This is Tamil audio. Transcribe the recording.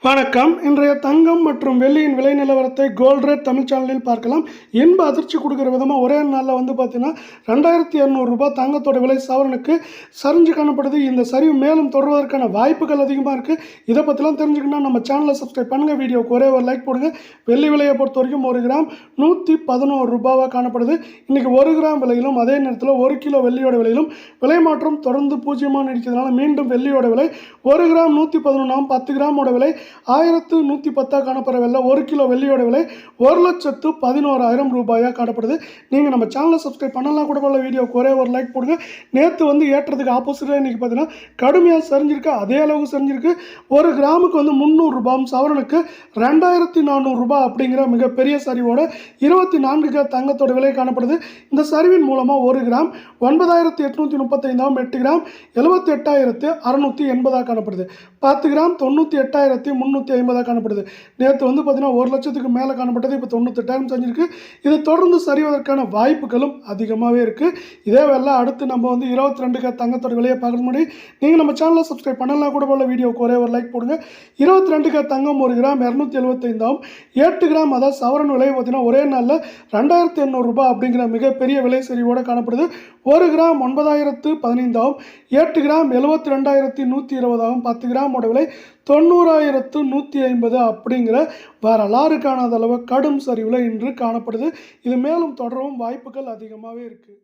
வணக்கம். இன்றைய தங்கம் மற்றும் வெள்ளியின் விலை நிலவரத்தை கோல்ட் ரேட் தமிழ் சேனலில் பார்க்கலாம். இன்ப அதிர்ச்சி கொடுக்குற விதமாக ஒரே நாளில் பார்த்தீங்கன்னா 2200 ரூபாய் தங்கத்தோட விலை சவரனுக்கு சரிஞ்சு காணப்படுது. இந்த சரிவு மேலும் தொடர்வதற்கான வாய்ப்புகள் அதிகமாக இருக்குது. இதை பற்றிலாம் தெரிஞ்சுக்கணும்னா நம்ம சேனலை சப்ஸ்கிரைப் பண்ணுங்கள். வீடியோக்கு ஒரே ஒரு லைக் போடுங்க. வெள்ளி விலையை பொறுத்த வரைக்கும் 1 கிராம் 111 ரூபாவாக காணப்படுது. இன்றைக்கி 1 கிராம் விலையிலும் அதே நேரத்தில் 1 கிலோ வெள்ளியோட விலையிலும் விலை மாற்றம் தொடர்ந்து பூஜ்ஜியமாக நீடிக்கிறதுனால மீண்டும் வெள்ளியோட விலை 1 கிராம் 111, 10 கிராமோட விலை 1110 காணப்படுறவில்லை. 1 கிலோ வெள்ளியோட விலை 1,11,000 ரூபாயாக காணப்படுது. நீங்கள் நம்ம சேனலை சப்ஸ்கிரைப் பண்ணலாம் கூட போல. வீடியோக்கு ஒரே ஒரு லைக் போடுங்க. நேற்று ஏற்றதுக்கு ஆப்போசிட்டாக இன்றைக்கி பார்த்தீங்கன்னா கடுமையாக சரிஞ்சிருக்கு. அதே அளவுக்கு சரிஞ்சிருக்கு. 1 கிராமுக்கு 300 ரூபாயும் சவரனுக்கு 2400 ரூபாய் அப்படிங்கிற மிகப்பெரிய சரிவோட 24 கிராம் தங்கத்தோட விலை காணப்படுது. இந்த சரிவின் மூலமாக 1 கிராம் 9835, 8 கிராம் 78,680 காணப்படுது. 10 கிராம் 98,350 காணப்படுது. நேற்று பார்த்தீங்கன்னா 1 லட்சத்துக்கு மேலே காணப்பட்டது. இப்போ 98,000 செஞ்சிருக்கு. இது தொடர்ந்து சரிவதற்கான வாய்ப்புகளும் அதிகமாகவே இருக்குது. இதே வேலை அடுத்து நம்ம 22 கிராம் தங்கத்தோட விலையை பார்க்க முடியும். நீங்கள் நம்ம சேனலை சப்ஸ்கிரைப் பண்ணலாம் கூட போல. வீடியோக்கு ஒரே ஒரு லைக் போடுங்க. 22 கிராம் தங்கம் 1 கிராம் 275, 8 கிராம் அதாவது சவரன் விலை பார்த்தீங்கன்னா ஒரே நாளில் 2800 ரூபாய் அப்படிங்கிற மிகப்பெரிய விலை சரிவோடு காணப்படுது. 1 கிராம் 9015, 8 கிராம் 72,120, 10 கிராமோட விலை 90,150 அப்படிங்கிற வரலாறு காணாத அளவு கடும் சரிவில் இன்று காணப்படுது. இது மேலும் தொடரவும் வாய்ப்புகள் அதிகமாகவே இருக்குது.